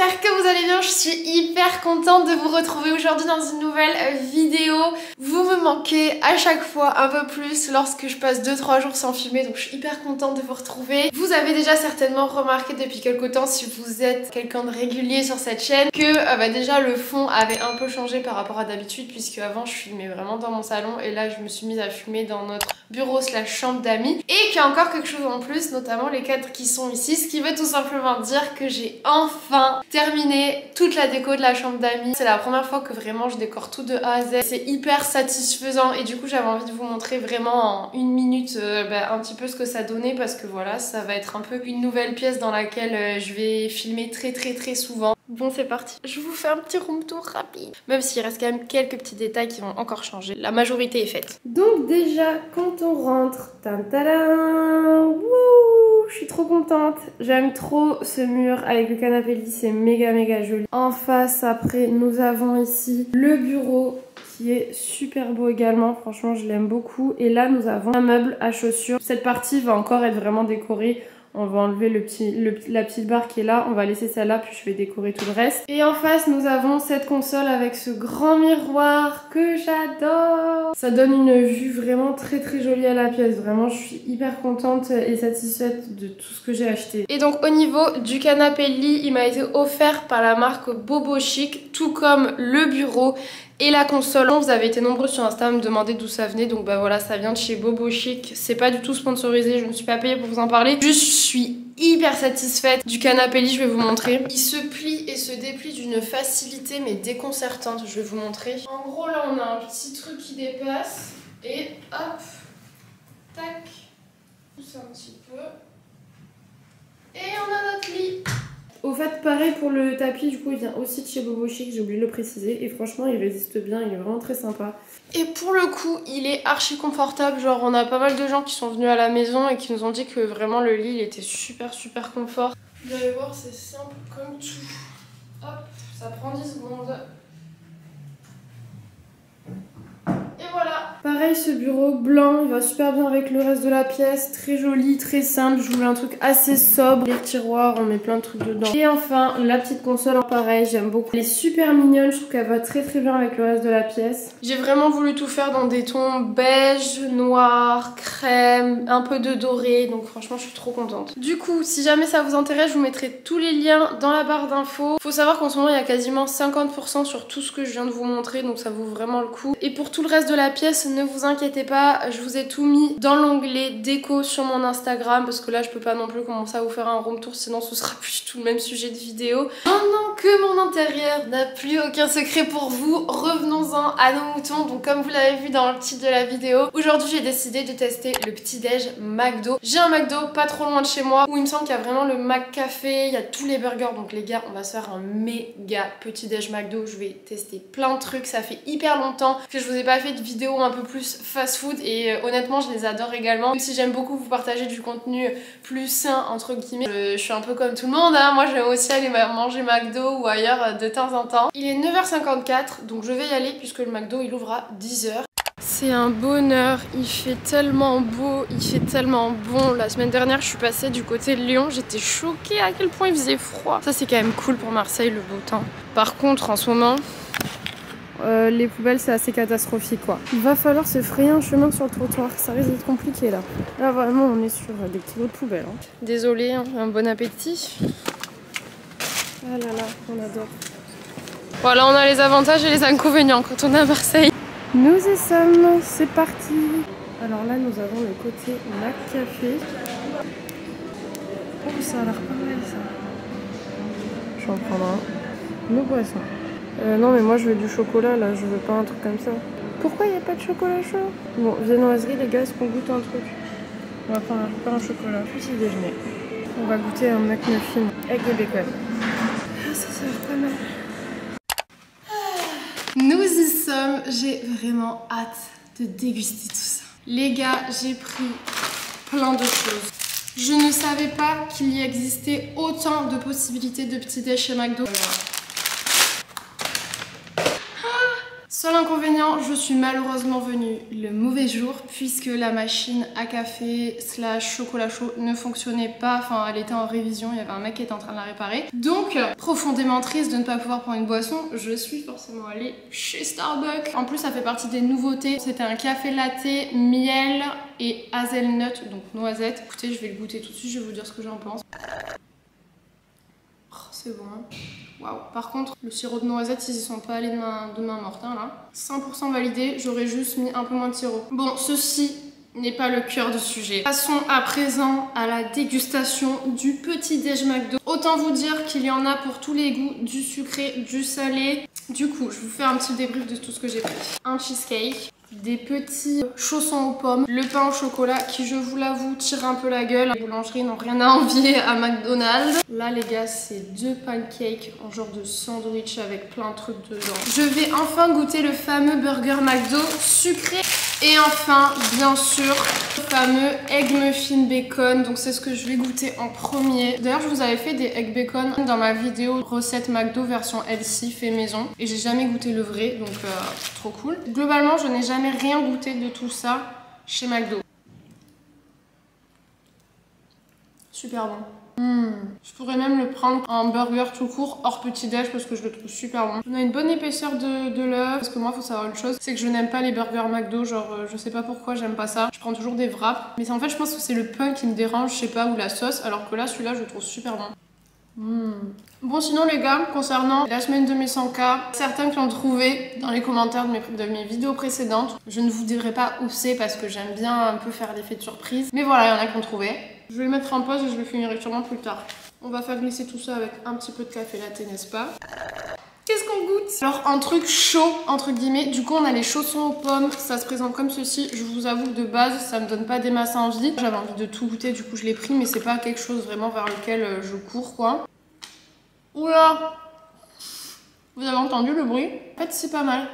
j'espère que vous allez bien, je suis hyper contente de vous retrouver aujourd'hui dans une nouvelle vidéo. Vous me manquez à chaque fois un peu plus lorsque je passe 2-3 jours sans filmer, donc je suis hyper contente de vous retrouver. Vous avez déjà certainement remarqué depuis quelques temps, si vous êtes quelqu'un de régulier sur cette chaîne, que déjà le fond avait un peu changé par rapport à d'habitude, puisque avant je filmais vraiment dans mon salon et là je me suis mise à filmer dans notre bureau slash chambre d'amis, et qu'il y a encore quelque chose en plus, notamment les cadres qui sont ici, ce qui veut tout simplement dire que j'ai enfin terminé toute la déco de la chambre d'amis. C'est la première fois que vraiment je décore tout de A à Z, c'est hyper satisfaisant et du coup j'avais envie de vous montrer vraiment en une minute un petit peu ce que ça donnait, parce que voilà, ça va être un peu une nouvelle pièce dans laquelle je vais filmer très souvent. Bon, c'est parti, je vous fais un petit room tour rapide, même s'il reste quand même quelques petits détails qui vont encore changer. La majorité est faite. Donc déjà, quand on rentre, wouh, je suis trop contente. J'aime trop ce mur avec le canapé lit, c'est méga joli. En face, après, nous avons ici le bureau qui est super beau également, franchement je l'aime beaucoup. Et là nous avons un meuble à chaussures. Cette partie va encore être vraiment décorée. On va enlever la petite barre qui est là, on va laisser celle-là, puis je vais décorer tout le reste. Et en face, nous avons cette console avec ce grand miroir que j'adore. Ça donne une vue vraiment très jolie à la pièce. Vraiment, je suis hyper contente et satisfaite de tout ce que j'ai acheté. Et donc, au niveau du canapé lit, il m'a été offert par la marque Bobo Chic, tout comme le bureau et la console. Vous avez été nombreux sur Insta à me demander d'où ça venait, donc bah voilà, ça vient de chez Bobo Chic. C'est pas du tout sponsorisé, je ne suis pas payée pour vous en parler. Juste, je suis hyper satisfaite du canapé lit, je vais vous montrer. Il se plie et se déplie d'une facilité mais déconcertante, je vais vous montrer. En gros là on a un petit truc qui dépasse et hop, tac, pousse un petit peu et on a notre lit. Au fait, pareil pour le tapis, du coup il vient aussi de chez Bobo Chic, j'ai oublié de le préciser, et franchement il résiste bien, il est vraiment très sympa. Et pour le coup, il est archi confortable, genre on a pas mal de gens qui sont venus à la maison et qui nous ont dit que vraiment le lit il était super confort. Vous allez voir, c'est simple comme tout. Hop, ça prend 10 secondes. Et voilà. Pareil, ce bureau blanc, il va super bien avec le reste de la pièce. Très joli, très simple. Je voulais un truc assez sobre. Les tiroirs, on met plein de trucs dedans. Et enfin, la petite console, pareil, j'aime beaucoup. Elle est super mignonne, je trouve qu'elle va très bien avec le reste de la pièce. J'ai vraiment voulu tout faire dans des tons beige, noir, crème, un peu de doré. Donc franchement, je suis trop contente. Du coup, si jamais ça vous intéresse, je vous mettrai tous les liens dans la barre d'infos. Faut savoir qu'en ce moment, il y a quasiment 50% sur tout ce que je viens de vous montrer. Donc ça vaut vraiment le coup. Et pour tout le reste de la pièce, ne vous inquiétez pas, je vous ai tout mis dans l'onglet déco sur mon Instagram, parce que là je peux pas non plus commencer à vous faire un room tour, sinon ce sera plus du tout le même sujet de vidéo. Maintenant que mon intérieur n'a plus aucun secret pour vous, revenons-en à nos moutons. Donc comme vous l'avez vu dans le titre de la vidéo, aujourd'hui j'ai décidé de tester le petit déj McDo. J'ai un McDo pas trop loin de chez moi, où il me semble qu'il y a vraiment le McCafé, il y a tous les burgers. Donc les gars, on va se faire un méga petit déj McDo. Je vais tester plein de trucs, ça fait hyper longtemps que je vous ai pas fait de vidéo un peu plus fast food et honnêtement je les adore également. Même si j'aime beaucoup vous partager du contenu plus sain entre guillemets, je suis un peu comme tout le monde, hein. Moi j'aime aussi aller manger McDo ou ailleurs de temps en temps. Il est 9h54 donc je vais y aller puisque le McDo il ouvre à 10h. C'est un bonheur, il fait tellement beau, il fait tellement bon. La semaine dernière je suis passée du côté de Lyon, j'étais choquée à quel point il faisait froid. Ça c'est quand même cool pour Marseille, le beau temps. Par contre en ce moment les poubelles c'est assez catastrophique quoi. Il va falloir se frayer un chemin sur le trottoir, ça risque d'être compliqué là. Là vraiment on est sur des kilos de poubelles. Hein. Désolée, hein, un bon appétit. Ah là là, on adore. Voilà, on a les avantages et les inconvénients quand on est à Marseille. Nous y sommes, c'est parti. Alors là nous avons le côté McCafé. Oh ça a l'air pas mal ça. Je vais en prendre un. Nos boissons. Non mais moi je veux du chocolat là, je veux pas un truc comme ça. Pourquoi il n'y a pas de chocolat chaud? Bon, viennoiserie les gars, est-ce qu'on goûte un truc? On va prendre un pain au chocolat, petit déjeuner. On va goûter un McMuffin avec des bacon. Ah ça a l'air pas mal. Nous y sommes, j'ai vraiment hâte de déguster tout ça. Les gars, j'ai pris plein de choses. Je ne savais pas qu'il y existait autant de possibilités de petits déj chez McDo. Seul inconvénient, je suis malheureusement venue le mauvais jour puisque la machine à café slash chocolat chaud ne fonctionnait pas, enfin elle était en révision, il y avait un mec qui était en train de la réparer. Donc, profondément triste de ne pas pouvoir prendre une boisson, je suis forcément allée chez Starbucks. En plus ça fait partie des nouveautés, c'était un café latte, miel et hazelnut, donc noisette. Écoutez, je vais le goûter tout de suite, je vais vous dire ce que j'en pense. Oh, c'est bon hein. Waouh. Par contre, le sirop de noisette, ils y sont pas allés de main morte, hein, là. 100% validé, j'aurais juste mis un peu moins de sirop. Bon, ceci n'est pas le cœur du sujet. Passons à présent à la dégustation du petit déj McDo. Autant vous dire qu'il y en a pour tous les goûts, du sucré, du salé. Du coup, je vous fais un petit débrief de tout ce que j'ai pris. Un cheesecake, des petits chaussons aux pommes, le pain au chocolat qui, je vous l'avoue, tire un peu la gueule. Les boulangeries n'ont rien à envier à McDonald's. Là les gars, c'est 2 pancakes en genre de sandwich avec plein de trucs dedans. Je vais enfin goûter le fameux burger McDo sucré. Et enfin, bien sûr, le fameux egg muffin bacon. Donc c'est ce que je vais goûter en premier. D'ailleurs, je vous avais fait des egg bacon dans ma vidéo recette McDo version healthy fait maison. Et j'ai jamais goûté le vrai, donc trop cool. Globalement, je n'ai jamais rien goûté de tout ça chez McDo. Super bon. Je pourrais même le prendre en burger tout court, hors petit déj, parce que je le trouve super bon. On a une bonne épaisseur de l'œuf, parce que moi, faut savoir une chose, c'est que je n'aime pas les burgers McDo, genre je sais pas pourquoi j'aime pas ça. Je prends toujours des wraps, mais en fait je pense que c'est le pain qui me dérange, je sais pas, ou la sauce, alors que là, celui-là, je le trouve super bon. Bon sinon les gars, concernant la semaine de mes 100K, certains qui l'ont trouvé dans les commentaires de mes vidéos précédentes, je ne vous dirai pas où c'est parce que j'aime bien un peu faire l'effet de surprise. Mais voilà, il y en a qui l'ont trouvé. Je vais le mettre en pause et je le finirai sûrement plus tard. On va faire glisser tout ça avec un petit peu de café latte, n'est-ce pas? Qu'est-ce qu'on goûte? Alors un truc chaud entre guillemets, du coup on a les chaussons aux pommes, ça se présente comme ceci. Je vous avoue que de base ça me donne pas des masses envie. J'avais envie de tout goûter, du coup je l'ai pris, mais c'est pas quelque chose vraiment vers lequel je cours quoi. Oula! Vous avez entendu le bruit? En fait c'est pas mal.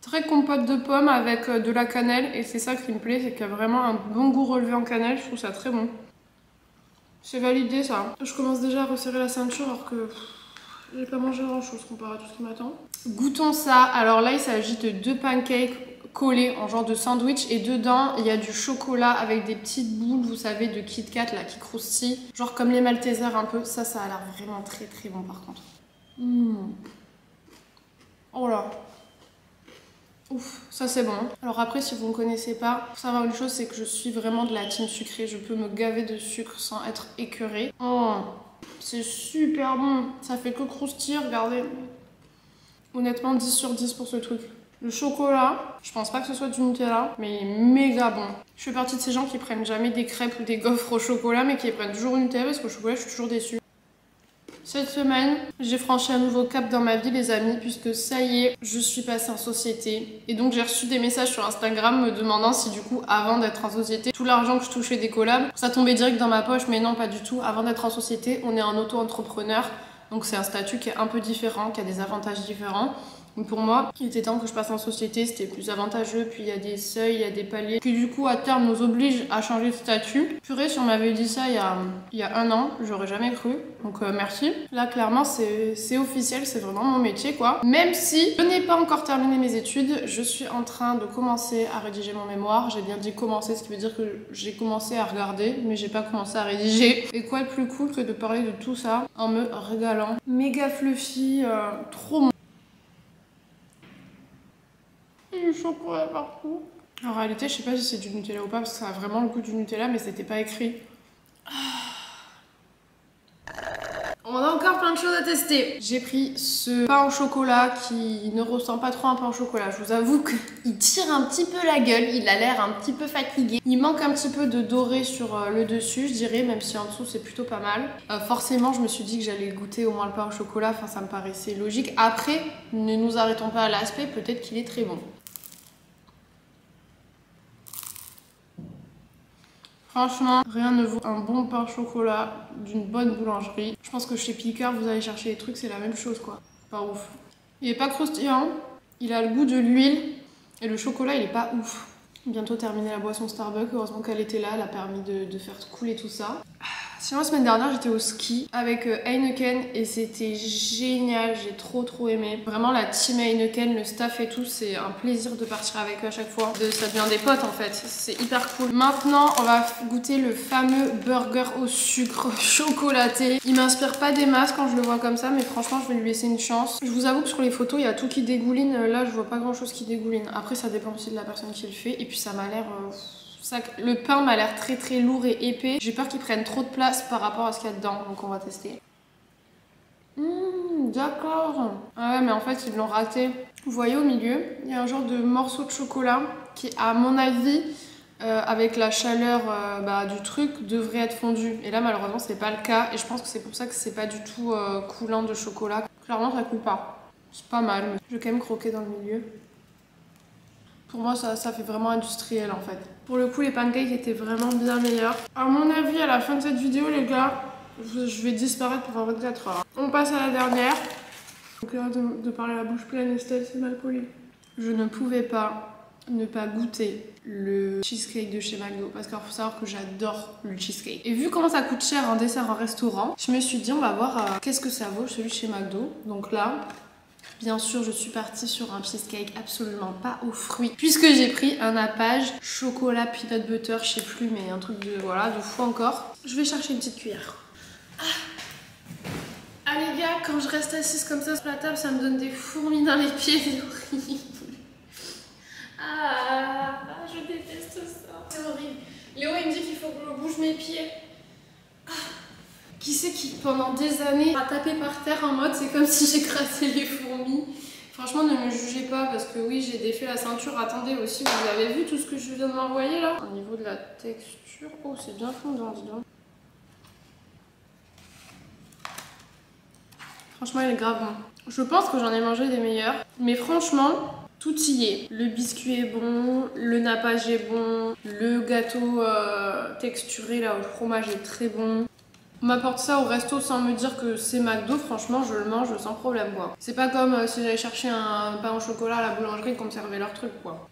Très compote de pommes avec de la cannelle et c'est ça qui me plaît, c'est qu'il y a vraiment un bon goût relevé en cannelle, je trouve ça très bon. C'est validé ça. Je commence déjà à resserrer la ceinture alors que j'ai pas mangé grand chose comparé à tout ce qui m'attend. Goûtons ça. Alors là il s'agit de 2 pancakes collés en genre de sandwich et dedans il y a du chocolat avec des petites boules, vous savez, de Kit Kat là qui croustillent. Genre comme les Maltesers un peu. Ça a l'air vraiment très très bon par contre. Oh là. Ouf, ça c'est bon. Alors après, si vous ne me connaissez pas, faut savoir une chose, c'est que je suis vraiment de la team sucrée. Je peux me gaver de sucre sans être écœurée. Oh, c'est super bon. Ça fait que croustiller, regardez. Honnêtement, 10 sur 10 pour ce truc. Le chocolat, je pense pas que ce soit du Nutella, mais il est méga bon. Je fais partie de ces gens qui prennent jamais des crêpes ou des gaufres au chocolat, mais qui prennent toujours une Nutella parce qu'au chocolat, je suis toujours déçue. Cette semaine, j'ai franchi un nouveau cap dans ma vie les amis, puisque ça y est, je suis passée en société. Et donc j'ai reçu des messages sur Instagram me demandant si du coup, avant d'être en société, tout l'argent que je touchais des collabs, ça tombait direct dans ma poche, mais non pas du tout. Avant d'être en société, on est un auto-entrepreneur, donc c'est un statut qui est un peu différent, qui a des avantages différents. Donc pour moi, il était temps que je passe en société, c'était plus avantageux, puis il y a des seuils, il y a des paliers qui du coup à terme nous obligent à changer de statut. Purée, si on m'avait dit ça il y a 1 an, j'aurais jamais cru, donc merci. Là clairement c'est officiel, c'est vraiment mon métier quoi. Même si je n'ai pas encore terminé mes études, je suis en train de commencer à rédiger mon mémoire. J'ai bien dit commencer, ce qui veut dire que j'ai commencé à regarder, mais j'ai pas commencé à rédiger. Et quoi de plus cool que de parler de tout ça en me régalant. Méga fluffy, trop bon. Du chocolat partout. En réalité, je sais pas si c'est du Nutella ou pas parce que ça a vraiment le goût du Nutella, mais c'était pas écrit. On a encore plein de choses à tester. J'ai pris ce pain au chocolat qui ne ressemble pas trop à un pain au chocolat. Je vous avoue qu'il tire un petit peu la gueule, il a l'air un petit peu fatigué. Il manque un petit peu de doré sur le dessus, je dirais, même si en dessous c'est plutôt pas mal. Forcément, je me suis dit que j'allais goûter au moins le pain au chocolat, enfin ça me paraissait logique. Après, ne nous arrêtons pas à l'aspect, peut-être qu'il est très bon. Franchement, rien ne vaut un bon pain au chocolat d'une bonne boulangerie. Je pense que chez Picard, vous allez chercher les trucs, c'est la même chose quoi. Pas ouf. Il est pas croustillant, il a le goût de l'huile et le chocolat il est pas ouf. Bientôt terminer la boisson Starbucks, heureusement qu'elle était là, elle a permis de faire couler tout ça. Sinon la semaine dernière j'étais au ski avec Heineken et c'était génial, j'ai trop aimé. Vraiment la team Heineken, le staff et tout, c'est un plaisir de partir avec eux à chaque fois. Ça devient des potes en fait, c'est hyper cool. Maintenant on va goûter le fameux burger au sucre chocolaté. Il m'inspire pas des masses quand je le vois comme ça, mais franchement je vais lui laisser une chance. Je vous avoue que sur les photos il y a tout qui dégouline, là je vois pas grand chose qui dégouline. Après ça dépend aussi de la personne qui le fait et puis ça m'a l'air... Le pain m'a l'air très lourd et épais. J'ai peur qu'il prenne trop de place par rapport à ce qu'il y a dedans. Donc on va tester. D'accord. Ah ouais, mais en fait ils l'ont raté. Vous voyez au milieu, il y a un genre de morceau de chocolat qui, à mon avis, avec la chaleur du truc, devrait être fondu. Et là malheureusement c'est pas le cas. Et je pense que c'est pour ça que c'est pas du tout coulant de chocolat. Clairement ça coule pas. C'est pas mal. Mais je vais quand même croquer dans le milieu. Pour moi, ça fait vraiment industriel en fait. Pour le coup, les pancakes étaient vraiment bien meilleurs. À mon avis, à la fin de cette vidéo, les gars, je vais disparaître pour 24 heures. On passe à la dernière. Donc là, de parler la bouche pleine, Estelle, c'est mal poli. Je ne pouvais pas ne pas goûter le cheesecake de chez McDo parce qu'il faut savoir que j'adore le cheesecake. Et vu comment ça coûte cher un dessert en restaurant, je me suis dit on va voir qu'est-ce que ça vaut celui de chez McDo. Donc là... Bien sûr, je suis partie sur un cheesecake absolument pas aux fruits puisque j'ai pris un nappage chocolat peanut butter, je sais plus, mais un truc de fou encore. Je vais chercher une petite cuillère. Ah les gars, quand je reste assise comme ça sur la table, ça me donne des fourmis dans les pieds, c'est horrible. Je déteste ça. C'est horrible. Léo il me dit qu'il faut que je bouge mes pieds. Qui c'est qui, pendant des années, a tapé par terre en mode c'est comme si j'écrasais les fourmis. Franchement, ne me jugez pas parce que oui, j'ai défait la ceinture. Attendez aussi, vous avez vu tout ce que je viens de m'envoyer là? Au niveau de la texture, oh, c'est bien fondant, dis donc. Franchement, il est grave bon. Je pense que j'en ai mangé des meilleurs. Mais franchement, tout y est. Le biscuit est bon, le nappage est bon, le gâteau texturé là au fromage est très bon. On m'apporte ça au resto sans me dire que c'est McDo, franchement je le mange sans problème quoi. C'est pas comme si j'allais chercher un pain au chocolat à la boulangerie et qu'on me servait leur truc quoi.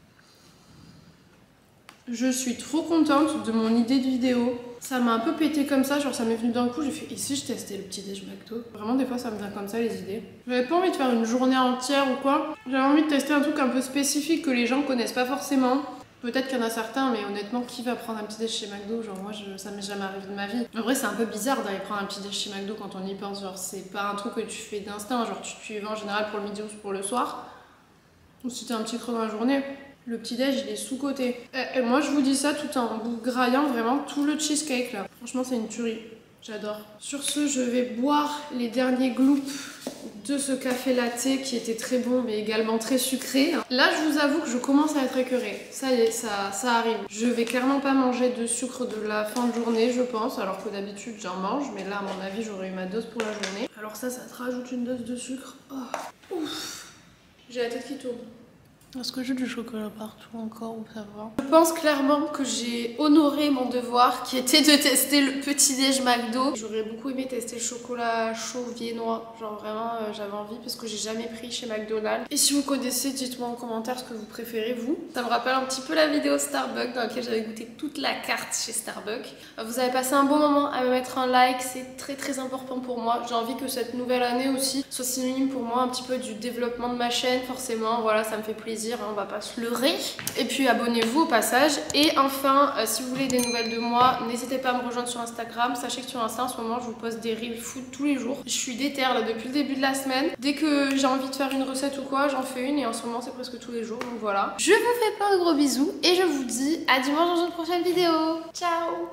Je suis trop contente de mon idée de vidéo. Ça m'a un peu pété comme ça, genre ça m'est venu d'un coup, j'ai fait et si je testais le petit déj McDo? Vraiment des fois ça me vient comme ça les idées. J'avais pas envie de faire une journée entière ou quoi. J'avais envie de tester un truc un peu spécifique que les gens connaissent pas forcément. Peut-être qu'il y en a certains, mais honnêtement, qui va prendre un petit déj chez McDo? Genre moi, ça m'est jamais arrivé de ma vie. En vrai, c'est un peu bizarre d'aller prendre un petit déj chez McDo quand on y pense. Genre, c'est pas un truc que tu fais d'instinct. Genre, tu y vas en général pour le midi ou pour le soir. Ou si t'as un petit creux dans la journée. Le petit déj, il est sous-coté. Et moi, je vous dis ça tout en graillant vraiment tout le cheesecake là. Franchement, c'est une tuerie. J'adore. Sur ce, je vais boire les derniers gloops de ce café latte qui était très bon mais également très sucré. Là je vous avoue que je commence à être écœurée. Ça y est, ça arrive. Je vais clairement pas manger de sucre de la fin de journée je pense, alors que d'habitude j'en mange, mais là à mon avis j'aurai eu ma dose pour la journée. Alors ça te rajoute une dose de sucre. Oh. Ouf. J'ai la tête qui tourne. Est-ce que j'ai du chocolat partout encore ou ça va? Je pense clairement que j'ai honoré mon devoir qui était de tester le petit déj McDo. J'aurais beaucoup aimé tester le chocolat chaud viennois. Genre vraiment j'avais envie parce que j'ai jamais pris chez McDonald's. Et si vous connaissez, dites-moi en commentaire ce que vous préférez vous. Ça me rappelle un petit peu la vidéo Starbucks dans laquelle j'avais goûté toute la carte chez Starbucks. Vous avez passé un bon moment à me mettre un like, c'est très important pour moi. J'ai envie que cette nouvelle année aussi soit synonyme pour moi un petit peu du développement de ma chaîne forcément. Voilà, ça me fait plaisir. On va pas se leurrer. Et puis abonnez-vous au passage. Et enfin, si vous voulez des nouvelles de moi, n'hésitez pas à me rejoindre sur Instagram. Sachez que sur Insta en ce moment, je vous poste des reels food tous les jours. Je suis déter là depuis le début de la semaine. Dès que j'ai envie de faire une recette ou quoi, j'en fais une et en ce moment c'est presque tous les jours. Donc voilà. Je vous fais plein de gros bisous et je vous dis à dimanche dans une prochaine vidéo. Ciao.